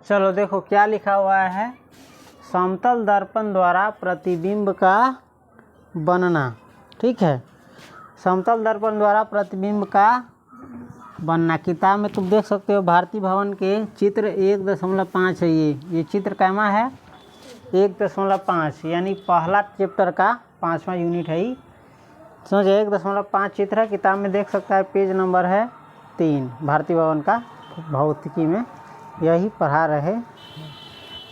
चलो देखो क्या लिखा हुआ है, समतल दर्पण द्वारा प्रतिबिंब का बनना। ठीक है, समतल दर्पण द्वारा प्रतिबिंब का बनना। किताब में तुम देख सकते हो भारतीय भवन के चित्र 1.5 है। ये चित्र कैमा है 1.5, यानी पहला चैप्टर का 5वां यूनिट है ही। समझ 1.5 चित्र है, किताब में देख सकता है, पेज नंबर है 3 भारतीय भवन का भौतिकी में यही पढ़ा रहे।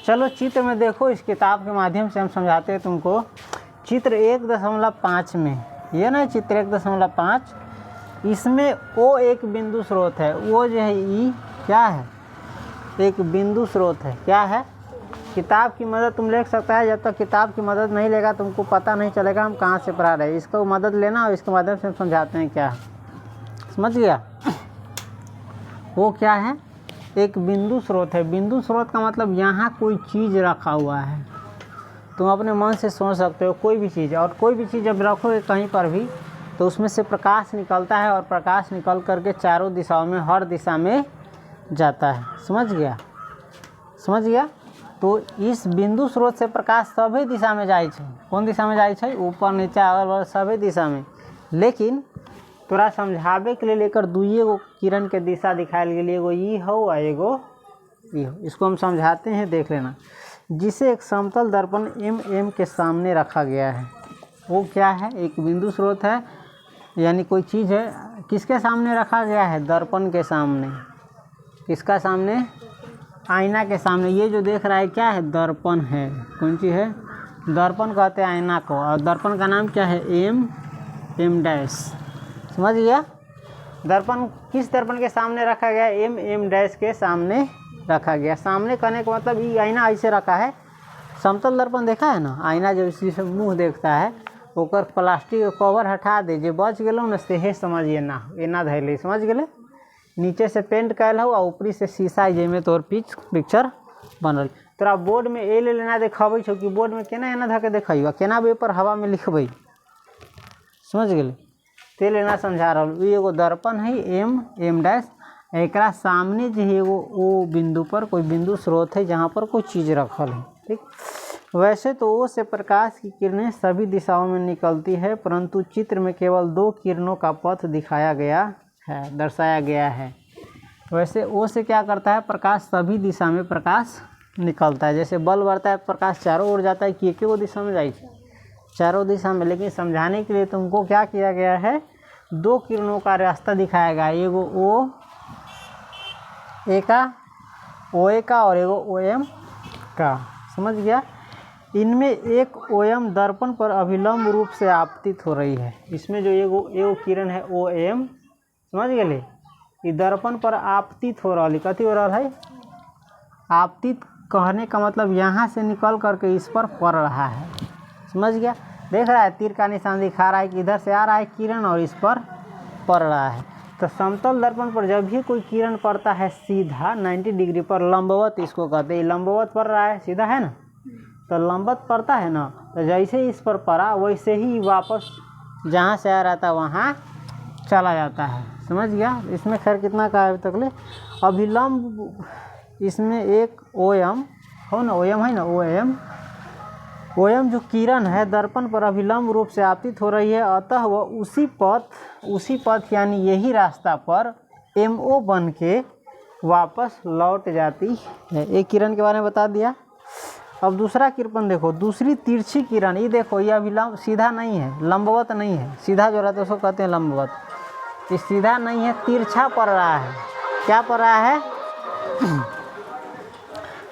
चलो चित्र में देखो, इस किताब के माध्यम से हम समझाते हैं तुमको। चित्र 1.5 में ये ना चित्र 1.5, इसमें ओ एक बिंदु स्रोत है। वो जो है ई क्या है, एक बिंदु स्रोत है। क्या है, किताब की मदद तुम ले सकता है। जब तक किताब की मदद नहीं लेगा तुमको पता नहीं चलेगा हम कहाँ से पढ़ा रहे हैं। इसको मदद लेना और इसके माध्यम से हम समझाते हैं क्या है। समझ गया, वो क्या है, एक बिंदु स्रोत है। बिंदु स्रोत का मतलब यहाँ कोई चीज़ रखा हुआ है। तुम अपने मन से सोच सकते हो कोई भी चीज़, और कोई भी चीज़ जब रखोगे कहीं पर भी तो उसमें से प्रकाश निकलता है, और प्रकाश निकल करके चारों दिशाओं में, हर दिशा में जाता है। समझ गया, समझ गया। तो इस बिंदु स्रोत से प्रकाश सभी दिशा में जाए छे। कौन दिशा में जाए छे, ऊपर नीचे अगल बगल सभी दिशा में। लेकिन तोरा समझावे के लिए लेकर दुइये गो किरण के दिशा दिखाएल गेल, एगो ई हो और एगो ई हो। इसको हम समझाते हैं, देख लेना। जिसे एक समतल दर्पण एम के सामने रखा गया है। वो क्या है, एक बिंदु स्रोत है, यानी कोई चीज़ है। किसके सामने रखा गया है, दर्पण के सामने। किसका सामने, आईना के सामने। ये जो देख रहा है क्या है, दर्पण है। कौन चीज़ है, दर्पण कहते हैं आईना को। और दर्पण का नाम क्या है, एम डैश। समझ गया, दर्पण किस दर्पण के सामने रखा गया, एम डैश के सामने रखा गया। सामने करने का मतलब ये आईना ऐसे रखा है। समतल दर्पण देखा है ना, आईना जो इसी से मुँह देखता है, ओकर प्लास्टिक के कवर हटा दे, जो बच गए न से समझिए ना, एना धैले। समझ गए, नीचे से पेंट कैल हो और ऊपरी से शीशा है, जेमें तोर पिक्चर बनल। तोरा बोर्ड में ए ले लेना देखाबै छौ कि बोर्ड में केना एना धके देखैबा, केना पेपर हवा में लिखबै। समझ गए, ते लेना समझा रहा हूँ। एगो दर्पण है एम डैश, एकरा सामने जो है एगो ओ बिंदु पर कोई बिंदु स्रोत है जहाँ पर कोई चीज़ रखल है। ठीक, वैसे तो ओ से प्रकाश की किरणें सभी दिशाओं में निकलती है, परंतु चित्र में केवल 2 किरणों का पथ दिखाया गया है, दर्शाया गया है। वैसे ओ से क्या करता है, प्रकाश सभी दिशा में प्रकाश निकलता है। जैसे बल्ब बढ़ता है प्रकाश चारों ओर जाता है कि एक ही दिशा में जाए, चारों दिशा में। लेकिन समझाने के लिए तुमको क्या किया गया है, 2 किरणों का रास्ता दिखाया गया। एगो ओ ए का और एगो ओ एम का। समझ गया, इनमें एक ओ एम दर्पण पर अभिलंब रूप से आपतित हो रही है। इसमें जो एगो किरण है ओ एम, समझ गए, ये दर्पण पर आपतित हो रहा है। कथी हो रहा है, आपतित कहने का मतलब यहाँ से निकल करके इस पर पड़ रहा है। समझ गया, देख रहा है तीर का निशान दिखा रहा है कि इधर से आ रहा है किरण और इस पर पड़ रहा है। तो समतल दर्पण पर जब भी कोई किरण पड़ता है सीधा 90 डिग्री पर, लंबवत इसको कहते हैं, लंबवत पड़ रहा है, सीधा है ना, तो लंबवत पड़ता है ना, तो जैसे इस पर पड़ा वैसे ही वापस जहाँ से आ रहा था वहाँ चला जाता है। समझ गया, इसमें खैर कितना का है तक ले अभिलंब। इसमें एक ओ एम हो ना, ओ एम है ना, ओ एम जो किरण है दर्पण पर अभिलंब रूप से आपतित हो रही है, अतः वह उसी पथ यानी यही रास्ता पर एम ओ बन के वापस लौट जाती है। एक किरण के बारे में बता दिया। अब दूसरा किरण देखो, दूसरी तिरछी किरण, ये देखो, ये अभिलंब सीधा नहीं है, लंबवत नहीं है। सीधा जो रहता है उसको कहते हैं लंबवत, ये सीधा नहीं है, तिरछा पड़ रहा है। क्या पड़ रहा है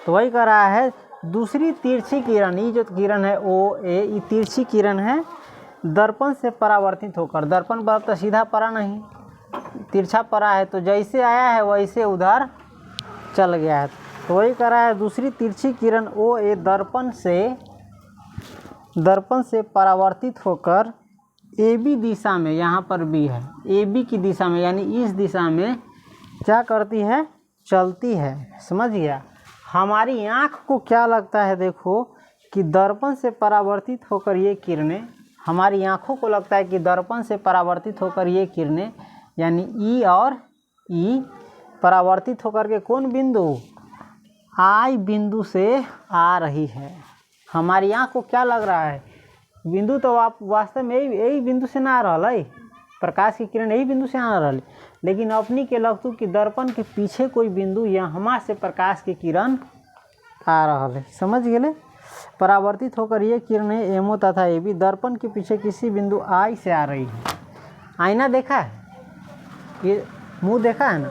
तो वही कर रहा है। दूसरी तिरछी किरण, ये जो किरण है ओ ए, ये तिरछी किरण है दर्पण से परावर्तित होकर। दर्पण पर तो सीधा पड़ा नहीं, तिरछा पड़ा है, तो जैसे आया है वैसे उधर चल गया है। तो वही कर रहा है, दूसरी तिरछी किरण ओ ए दर्पण से परावर्तित होकर ए बी दिशा में, यहाँ पर बी है, ए बी की दिशा में यानी इस दिशा में क्या करती है, चलती है। समझ गया, हमारी आँख को क्या लगता है, देखो कि दर्पण से परावर्तित होकर ये किरणें, हमारी आँखों को लगता है कि दर्पण से परावर्तित होकर ये किरणें यानी ई और ई परावर्तित होकर के कौन बिंदु, आई बिंदु से आ रही है। हमारी आँख को क्या लग रहा है, बिंदु तो आप वास्तव में यही बिंदु से ना आ रहा है, प्रकाश की किरण यही बिंदु से आ रहा है, लेकिन अपनी के लगतू कि दर्पण के पीछे कोई बिंदु यहाँ से प्रकाश की किरण आ रहा है। समझ गए। परावर्तित होकर ये किरणें एमओ तथा एबी दर्पण के पीछे किसी बिंदु आई से आ रही है। आईना देखा है, ये मुंह देखा है ना,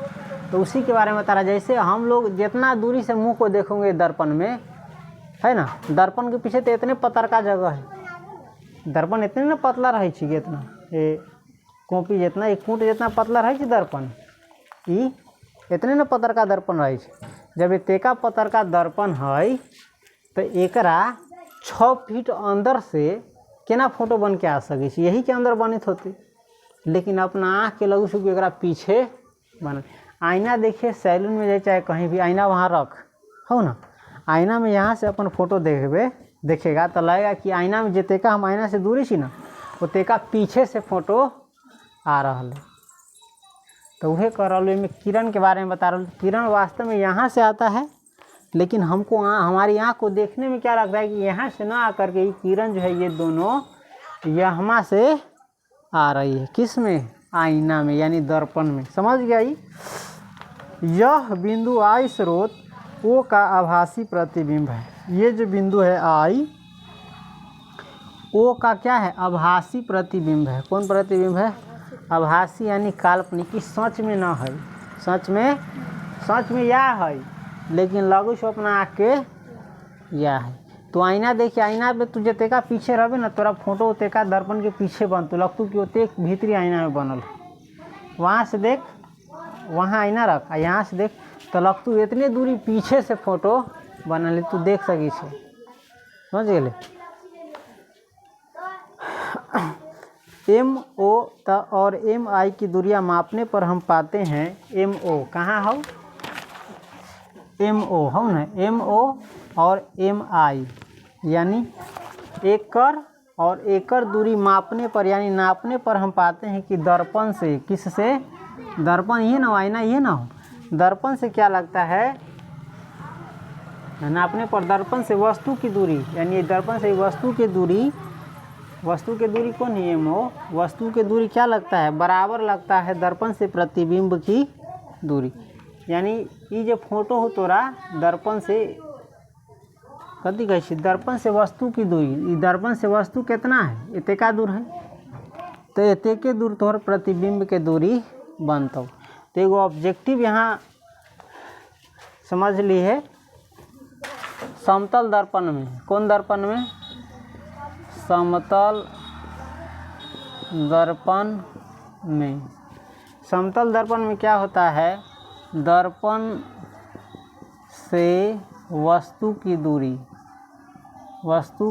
तो उसी के बारे में बता रहा। जैसे हम लोग जितना दूरी से मुंह को देखोगे दर्पण में, है ना, दर्पण के पीछे तो इतने पतर का जगह है, दर्पण इतने ना पतला रहे छी, इतना ये कॉपी जितना, एक फुट जितना पतला रहे छी दर्पण, ई इतने ना पतर का दर्पण रहे छी। जब एतेका पतर का दर्पण है तो एकरा 6 फीट अंदर से केना फोटो बन के आ सके, यही के अंदर बनित होती, लेकिन अपना आँख के लगू कि एकरा पीछे बन। आईना देखिए, सैलून में जाए चाहे कहीं भी, आईना वहाँ रख हो ना, आईना में यहाँ से अपन फोटो देखेगा तो लगेगा कि आईना में जितेका हम आईना से दूरी छी ना, उतेका पीछे से फोटो आ रहा है। तो वह कर रहा में किरण के बारे में बता रहा हूँ। किरण वास्तव में यहाँ से आता है, लेकिन हमको हमारी आँख को देखने में क्या लगता है कि यहाँ से ना आकर के ये किरण जो है ये दोनों यहाँ से आ रही है। किस में? आईना में, यानी दर्पण में। समझ गया? यह बिंदु आई स्रोत ओ का आभासी प्रतिबिंब है। ये जो बिंदु है आई, ओ का क्या है? आभासी प्रतिबिंब है। कौन प्रतिबिंब है? आभासी, यानी काल्पनिक, कि सच में ना है। सच में या है, लेकिन लघु स्वप्न आके या है। तो आईना देखिए, आईना पे तू जतेका पीछे रहे ना, तोरा फोटो उतेका दर्पण के पीछे बन, तो लगतू कि ओते भीतरी आईना में बनल। वहाँ से देख, वहाँ आईना रख, यहाँ से देख तो लगतू इतने दूरी पीछे से फोटो बनल, तू देख सकी छे। समझ गए? एम ओ और एम आई की दूरियां मापने पर हम पाते हैं एम ओ कहाँ हो? एम ओ हो ना, एम ओ और एम आई, यानी एकड़ और एकड़ दूरी मापने पर, यानी नापने पर हम पाते हैं कि दर्पण से, किससे? दर्पण ये ना हो, आईना ये ना हो, दर्पण से क्या लगता है नापने पर, दर्पण से वस्तु की दूरी, यानी दर्पण से वस्तु की दूरी कौन है? M O. वस्तु की दूरी क्या लगता है? बराबर लगता है दर्पण से प्रतिबिंब की दूरी। यानी ये जो फोटो हो तोरा दर्पण से कथी कहे, दर्पण से वस्तु की दूरी, दर्पण से वस्तु कितना है? एतेका दूर है, तो एतेके दूर तोहर प्रतिबिंब के दूरी बनता। तो एगो ऑब्जेक्टिव यहाँ समझ ली है, समतल दर्पण में। कौन दर्पण में? समतल दर्पण में। समतल दर्पण में क्या होता है? दर्पण से वस्तु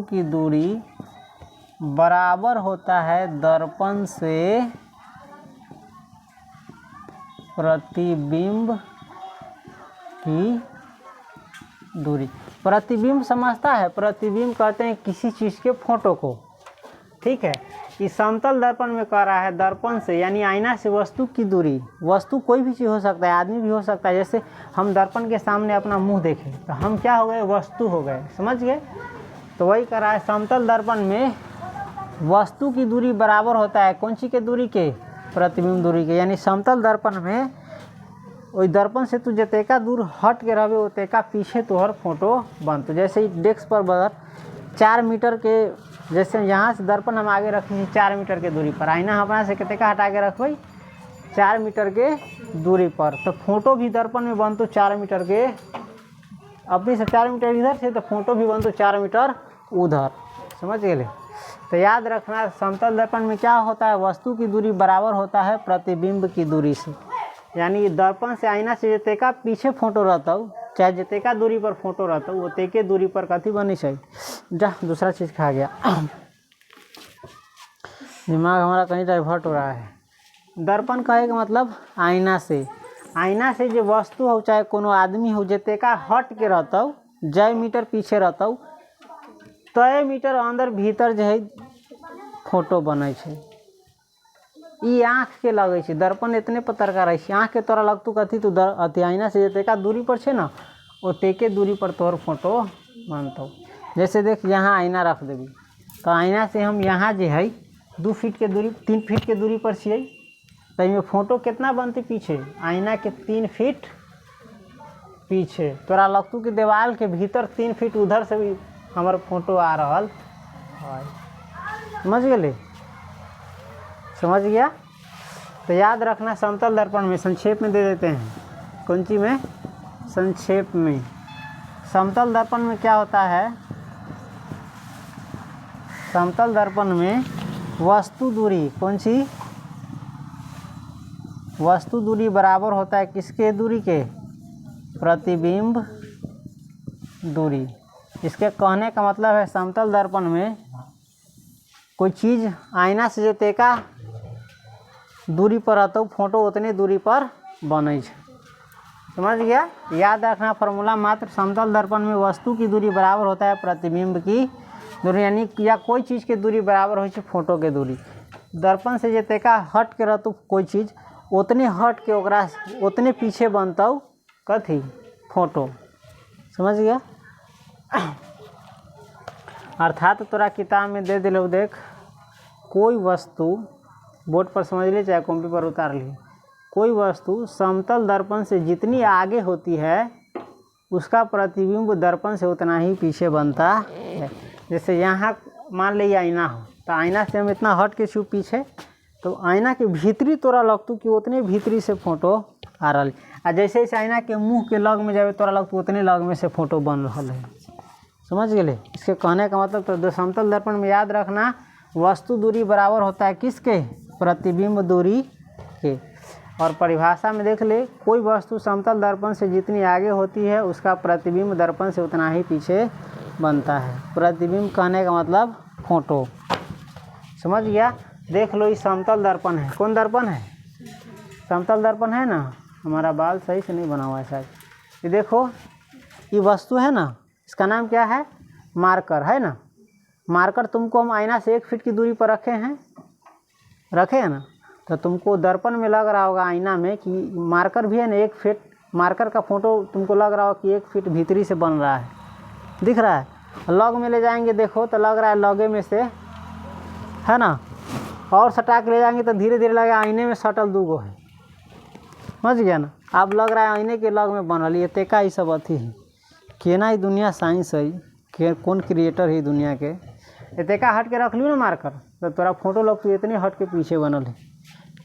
की दूरी बराबर होता है दर्पण से प्रतिबिंब की दूरी। प्रतिबिंब समझता है? प्रतिबिंब कहते हैं किसी चीज़ के फोटो को, ठीक है। इस समतल दर्पण में कह रहा है दर्पण से, यानी आईना से वस्तु की दूरी। वस्तु कोई भी चीज़ हो सकता है, आदमी भी हो सकता है। जैसे हम दर्पण के सामने अपना मुंह देखें तो हम क्या हो गए? वस्तु हो गए। समझ गए? तो वही कह रहा है समतल दर्पण में वस्तु की दूरी बराबर होता है कौन सी के दूरी के? प्रतिबिंब दूरी के। यानी समतल दर्पण में वही दर्पण से तू जतेका दूर हट के रहे उतेका पीछे तोहर फोटो बनतो। जैसे डेस्क पर बदर 4 मीटर के, जैसे यहाँ से दर्पण हम आगे रखे 4 मीटर के दूरी पर, आईना अपना से कितना हटा के रखबै? 4 मीटर के दूरी पर। तो फोटो भी दर्पण में बनतो 4 मीटर के, अपनी से 4 मीटर इधर से, तो फोटो भी बनतो 4 मीटर उधर। समझ गए? तो याद रखना, समतल दर्पण में क्या होता है? वस्तु की दूरी बराबर होता है प्रतिबिंब की दूरी से। यानी दर्पण से आईना से जतेका पीछे फोटो रहता हो, चाहे जतेका दूरी पर फोटो रहता हो, ओतेके दूरी पर कथी बनी चाहिए? जा दूसरा चीज़ खा गया, दिमाग हमारा कहीं डाइवर्ट हो रहा है। दर्पण कहे का मतलब आईना से जो वस्तु हो, चाहे कोनो आदमी हो, जतेका हट के रहता हो, जय मीटर पीछे रहता हो, तय मीटर अंदर भीतर जो है फोटो बने छै। ई आँख के लगे छै, दर्पण इतने पतर का रहे छै। आँख के तोरा लगतू कथी? तू अति आईना से जतेका दूरी पर छे ना, ओते के दूरी पर तोहर फोटो बनतौ। जैसे देख यहाँ आईना रख देबी तो आईना से हम यहाँ जे है 2 फीट के दूरी 3 फीट के दूरी पर छियै तो इनमें फोटो कितना बनती पीछे आईना के 3 फीट पीछे। तोरा लगतू कि दीवार के भीतर 3 फीट उधर से भी हमार फोटो आ रहा है। समझ गए? समझ गया? तो याद रखना समतल दर्पण में संक्षेप में दे देते हैं। कौन सी में? संक्षेप में। समतल दर्पण में क्या होता है? समतल दर्पण में वस्तु दूरी, कौन सी? वस्तु दूरी बराबर होता है किसके दूरी के? प्रतिबिंब दूरी। इसके कहने का मतलब है समतल दर्पण में कोई चीज़ आईना से जते का दूरी पर रहता फोटो उतनी दूरी पर बने। समझ गया? याद रखना फॉर्मूला मात्र। समतल दर्पण में वस्तु की दूरी बराबर होता है प्रतिबिंब की दूरी, यानी या कोई चीज़ की दूरी बराबर हो फोटो के दूरी। दर्पण से जते का हट के रहतु कोई चीज़ उतने हट के ओकरा उतने पीछे बनता कथी? फोटो। समझ गया? अर्थात तोरा किताब में दे दिलो, देख कोई वस्तु बोर्ड पर समझ ले चाहे कॉपी पर उतार ली, कोई वस्तु समतल दर्पण से जितनी आगे होती है उसका प्रतिबिंब दर्पण से उतना ही पीछे बनता है। जैसे यहाँ मान ली आईना हो तो आईना से हम इतना हट के छू पीछे तो आईना के भीतरी तोरा लगतू कि उतने भीतरी से फोटो आ रहा है। जैसे जैसे आईना के मुंह के लग में जाए तोरा लगतू उतने लग में से फोटो बन रहा है। समझ गए? इसके कहने का मतलब तो समतल दर्पण में याद रखना वस्तु दूरी बराबर होता है किसके? प्रतिबिंब दूरी के। और परिभाषा में देख ले, कोई वस्तु समतल दर्पण से जितनी आगे होती है उसका प्रतिबिंब दर्पण से उतना ही पीछे बनता है। प्रतिबिंब कहने का मतलब फोटो। समझ गया? देख लो ये समतल दर्पण है। कौन दर्पण है? समतल दर्पण है ना। हमारा बाल सही से नहीं बना हुआ है शायद। ये देखो ये वस्तु है ना, इसका नाम क्या है? मार्कर है ना। मार्कर तुमको हम आईना से 1 फीट की दूरी पर रखे हैं ना, तो तुमको दर्पण में लग रहा होगा आईना में कि मार्कर भी है ना 1 फीट। मार्कर का फोटो तुमको लग रहा होगा कि 1 फीट भीतरी से बन रहा है, दिख रहा है। लग में ले जाएंगे देखो तो लग रहा है लगे में से है ना, और सटा के ले जाएंगे तो धीरे धीरे लगे आईने में सटल 2 गो है। समझ गया ना? अब लग रहा है आईने के लग में बनल। ये तेका ही सब अथी है केना ही दुनिया साइंस है के कौन क्रिएटर है दुनिया के। तेका हट के रख लियो ना मार्कर तो तोरा फोटो लग तो इतने हट के पीछे बनल है।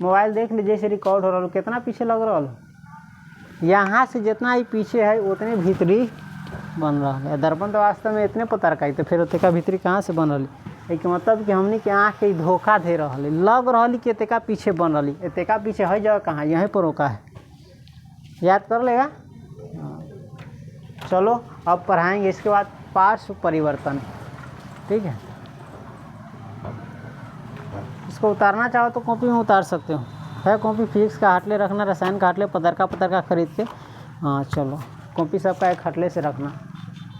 मोबाइल देख ली जैसे रिकॉर्ड हो रहा है कितना पीछे लग रहा है। यहाँ से जितना ही पीछे है उतने भीतरी बन रहा है। दर्पण तो वास्तव में इतने पता रखा तो फिर तेका भीतरी कहाँ से बन रही? एक मतलब कि हमने के आँख के धोखा दे रहा है, लग रहा कि तेका पीछे बन रही। तेका पीछे है जगह कहाँ? यहीं पर रोका है। याद कर लेगा? चलो अब पढ़ाएंगे इसके बाद पार्श्व परिवर्तन। ठीक है? इसको उतारना चाहो तो कॉपी में उतार सकते हो। है कॉपी फिजिक्स का हटले रखना, रसायन का हटले, पतरका खरीद के। हाँ चलो कॉपी सबका एक हटले से रखना।